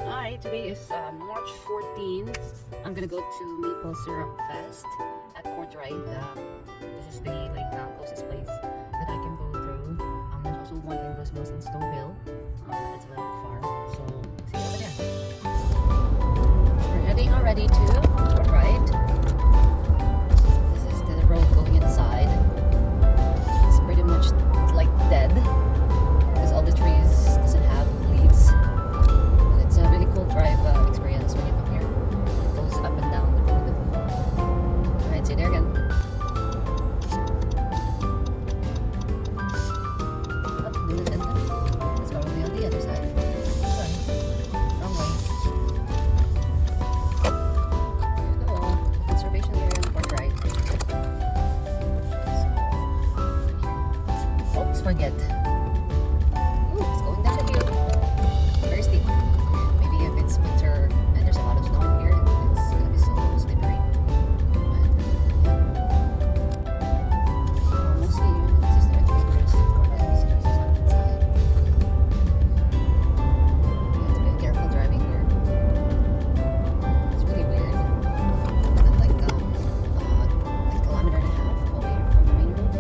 Hi, today is March 14. I'm gonna go to Maple Syrup Fest at Kortright. This is the closest place that I can go through. There's also one in Roosevelt in Stouffville. It's a little far, so see you over there. We're heading already to Kortright. This is the road going inside. It's pretty much like dead because all the trees doesn't have leaves. It's a really cool drive experience when you come here. It goes up and down the road. Alright, see you there again. Oh, do this end. It's probably on the other side. Sorry. Wrong way. There you go. Conservation area on Kortright. So, oops, forget. Ooh, it's going down the hill. Very steep. Maybe if it's winter and there's a lot of snow in here, it's gonna be so slippery. But almost here. This is their dangerous. Of course, visitors is on inside. You have to be careful driving here. It's really weird. And like a kilometer and a half away from the main road.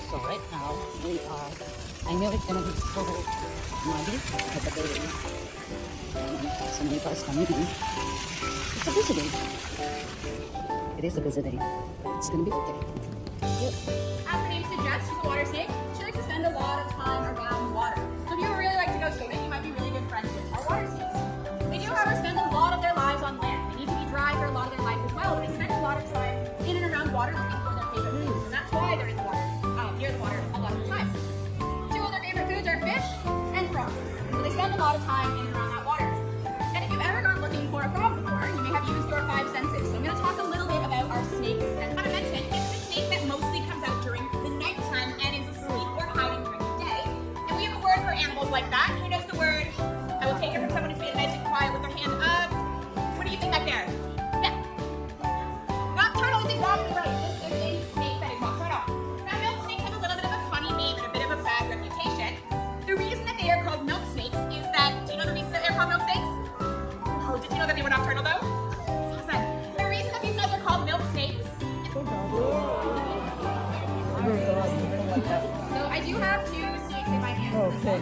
So right now we are. I know it's gonna be so muddy at the building. So many cars coming in. It's a busy day. It is a busy day. It's gonna be okay. Yep. As her name suggests, she's a water snake. She likes to spend a lot of time around water. So if you would really like to go swimming, you might be really good friends with our water snakes. They do, however, spend a lot of their lives on land. They need to be dry for a lot of their life as well, but they spend a lot of time in and around water looking for their favorite foods. And that's why they're in the water, near the water a lot of the time. Two of their favorite foods are fish and frogs. So they spend a lot of time in and around that water. And if you've ever gone looking for a frog before, you may have used your five senses. So I'm going to talk a little bit about our snake sense. I mentioned it's a snake that mostly comes out during the nighttime and is asleep or hiding during the day. And we have a word for animals like that. Who knows the word? I will take it from someone who's being nice and quiet with their hand up. What do you think back there? Yeah. Nocturnal is exactly right. This is a snake that is nocturnal. Now, milk snakes have a little bit of a funny name and a bit of a bad reputation. The reason that they are called milk snakes is that, do you know the reason that they're called milk snakes? Oh, did you know that they were nocturnal though? Awesome. The reason that these guys are called milk snakes is... So I do have two snakes in my hand. Okay.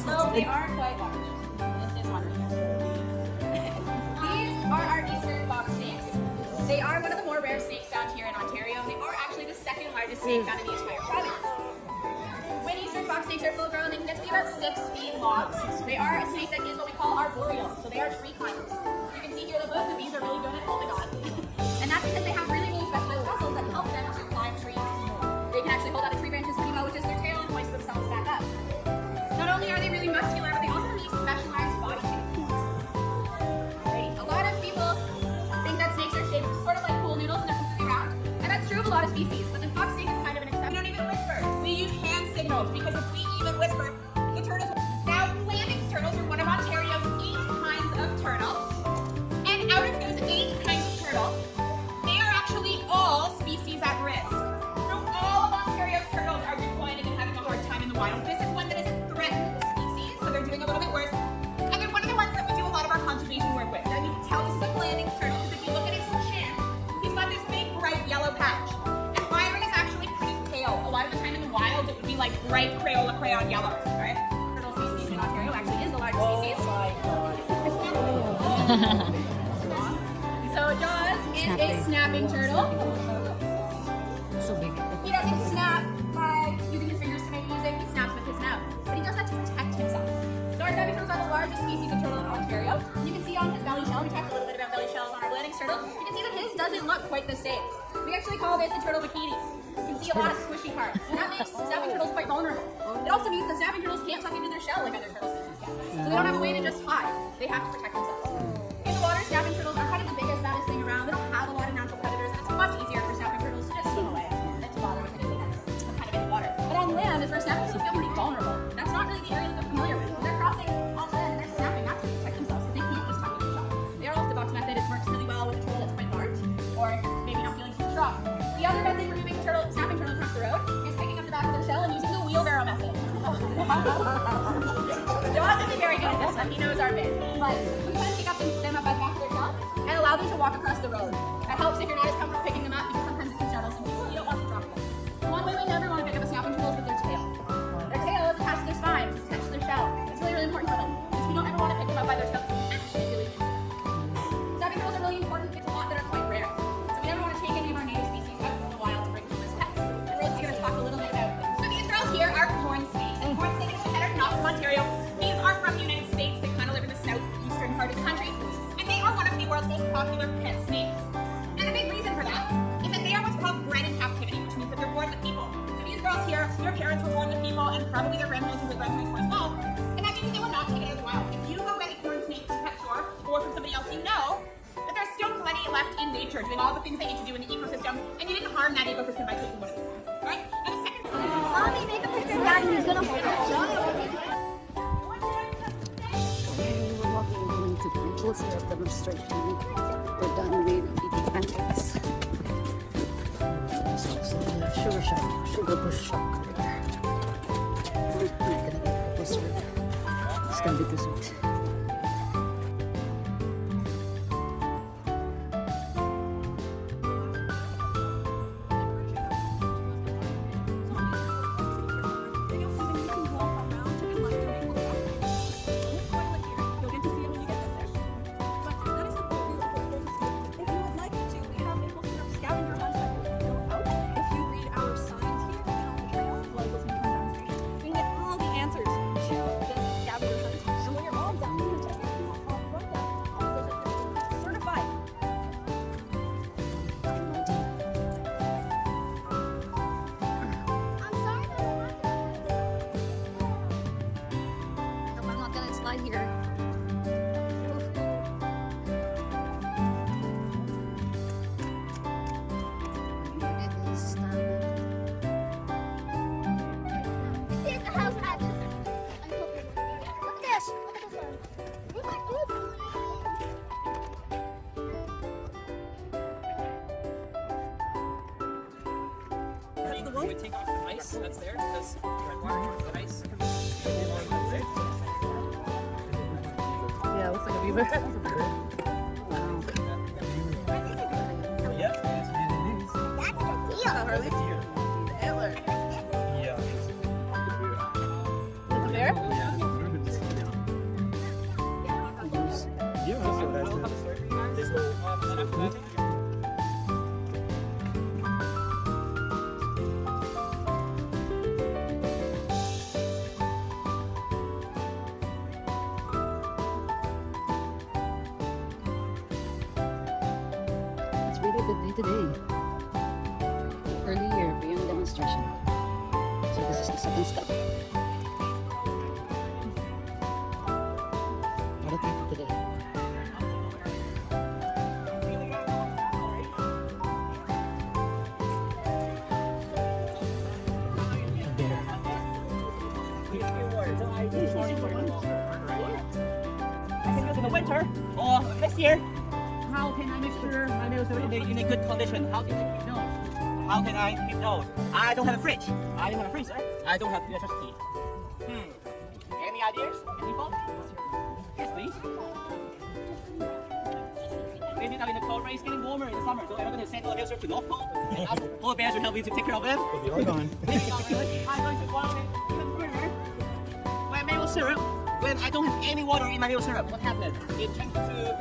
So they are quite large. This is one. These are our eastern fox snakes. They are one of the more rare snakes found here in Ontario. They are actually the second largest snake found in the entire province. When eastern fox snakes are full grown, they can get to be about 6 feet long. They are a snake that is what we call arboreal, so they are tree climbers. You can see here that both of these are really good at holding on. And that's because they have really, really specialized muscles that help them to climb trees. They can actually hold out of tree branches pretty well, which is their tail, and hoist themselves back up. Not only are they really muscular, but they also have these specialized body shapes. Right? A lot of people think that snakes are shaped sort of like pool noodles and they're completely round. And that's true of a lot of species, but the fox snake is kind of an exception. We don't even whisper. We use hand signals because if we even whisper, the turtles. Now, landing turtles are one of Ontario's 8 kinds of turtle. And out of those 8 kinds of turtle, they are actually all species at risk. So all of Ontario's turtles are declining and having a hard time in the wild. This is one that is a threatened species, so they're doing a little bit worse. And they're one of the ones that we do a lot of our conservation work with. Now you can tell this is a landing turtle because if you look at his chin, he's got this big bright yellow patch. And iron is actually pretty pale. A lot of the time in the wild, it would be like bright Crayola crayon yellow, right? Turtle species in Ontario actually is the largest species. So Jaws is a snapping turtle. So big. He doesn't snap by using his fingers to make music, he snaps with his mouth. But he does that to protect himself. So our snapping turtles are the largest species of turtle in Ontario. You can see on his belly shell, we talked a little bit about belly shells on our landing turtle. You can see that his doesn't look quite the same. We actually call this a turtle bikini. You can see a lot of squishy parts. And that makes snapping turtles quite vulnerable. It also means that snapping turtles can't tuck into their shell like other turtle species can. So they don't have a way to just hide. They have to protect themselves. In the water, snapping turtles are kind of the biggest, baddest thing around. They don't have a lot of natural predators, and it's much easier for snapping turtles to just swim away than to bother with anything that's kind of in the water. But on land is where snapping turtles feel pretty vulnerable. That's not really the area that they're familiar with. When they're crossing on land and they're snapping, that's to protect themselves because they can't just tuck into their shell. The Arnold's box method, it works really well with a turtle that's quite large, or maybe not feeling too strong. The other method for moving a turtle, snapping turtle across the road is picking up the back of their shell and using the wheel Jaws isn't very good at this one. He knows our bit. But we kind of pick up them up by the back of their tail and allow them to walk across the road. That helps if you're not as comfortable picking them up because sometimes it can startle some people. You don't want to drop them. One way we never want to pick up a snapping turtle is with their tail. Their tail is attached to their spine, it's attached to their shell. It's really, really important for them. Because we don't ever want to pick them up by their tail. Actually, really snapping turtles are really important. It's a lot that are quite rare. So we never want to take any of our native species out in the wild to bring them as pets. And Rose's going to talk a little bit about them. So these girls here are corn snakes. And corn snakes are not from Ontario. These are from the United States. They kind of live in the southeastern part of the country. And they are one of the world's most popular pet snakes. And a big reason for that is that they are what's called bred in captivity, which means that they're born with people. So these girls here, their parents were born with people, and probably their grandparents and their grandparents were as well. And that means that they were not taken out of the wild. If you go get a corn snake to the pet store, or from somebody else you know, that there's still plenty left in nature, doing all the things they need to do in the ecosystem, and you didn't harm that ecosystem by taking one of these. Right? And the second Mommy, make a picture of Daddy. He's gonna hold it. We're walking going to People's Syrup demonstration. We're done with eating pancakes. There's also the sugar shack, sugar bush shack over there. We're not gonna get maple syrup. It's gonna be too sweet. Here. There's the house at. Look at this. Look at this one. Look at this. We take off the ice that's there because the ice. Yeah, it looks like a beaver. Wow. Yeah. That's the deal. Harley? The antler. Yeah. Is it there? Yeah. So that's there's no. It's really the day today. Earlier, beyond demonstration. So this is the second step. What a people today. In the winter or next year, how can I make sure my nails are in a good condition? How can I keep those? How can I keep those? I don't have a fridge. I don't have a freezer. I don't have electricity. Any ideas? Any thoughts? Yes, please. Maybe now in the cold, right? It's getting warmer in the summer, so I'm going to send all the nails to North Pole and ask polar bears to help me to take care of them. They are gone. Maybe not really. I'm going to boil it even further. My maple syrup. When I don't have any water in my maple syrup, what happens? It changes to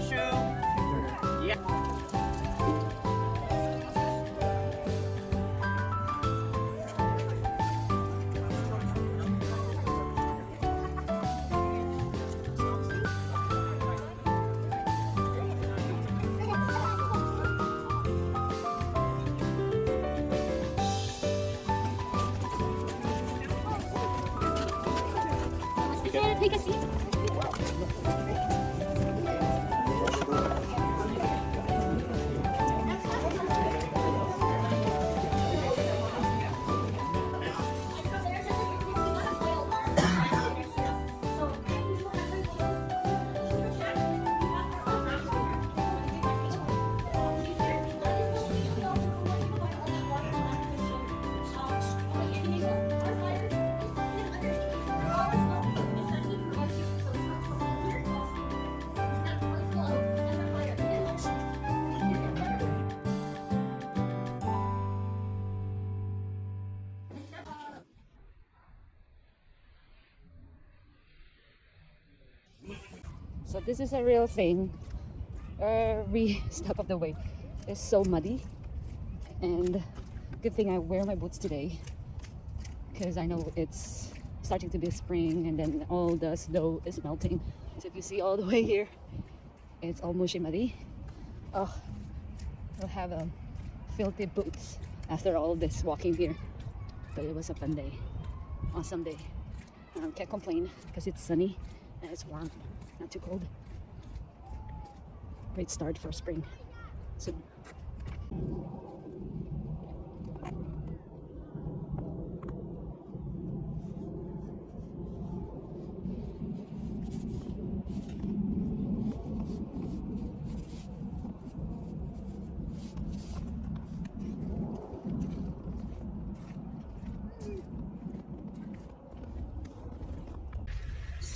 sugar. Yeah. Take a seat. So this is a real thing. Every step of the way is so muddy, and good thing I wear my boots today because I know it's starting to be spring and then all the snow is melting. So if you see all the way here, it's all mushy muddy. Oh, we'll have filthy boots after all this walking here, but it was a fun day, awesome day. Can't complain because it's sunny and it's warm, not too cold. Great start for spring. So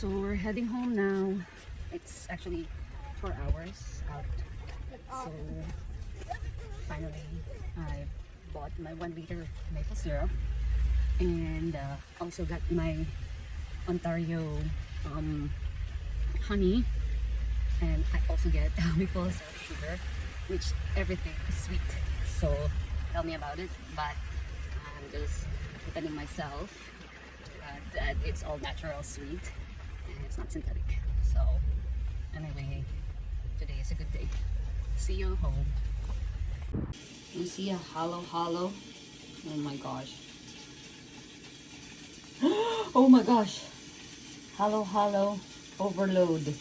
we're heading home now. It's actually 4 hours out. So finally I bought my 1 liter maple syrup and also got my Ontario honey, and I also get maple syrup sugar, which everything is sweet. So tell me about it, but I'm just telling myself that it's all natural sweet and it's not synthetic. So anyway, today is a good day. See you home. You see a hollow. Oh my gosh. Oh my gosh. Hollow overload.